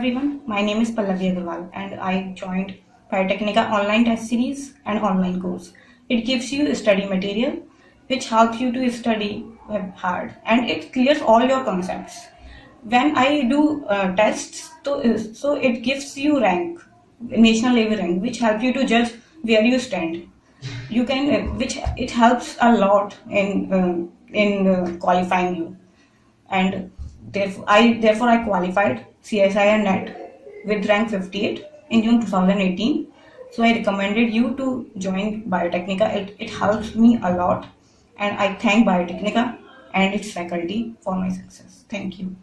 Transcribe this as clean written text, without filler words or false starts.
everyone, my name is Pallavi Agarwal and I joined BioTecNika online test series and online course. It gives you study material which helps you to study hard and it clears all your concepts. When I do tests, so it gives you rank, national level rank, which helps you to judge where you stand. You can, which it helps a lot in qualifying you, and therefore I qualified CSIR NET with rank 58 in June 2018. So I recommended you to join BioTecNika. It helps me a lot, and I thank BioTecNika and its faculty for my success. Thank you.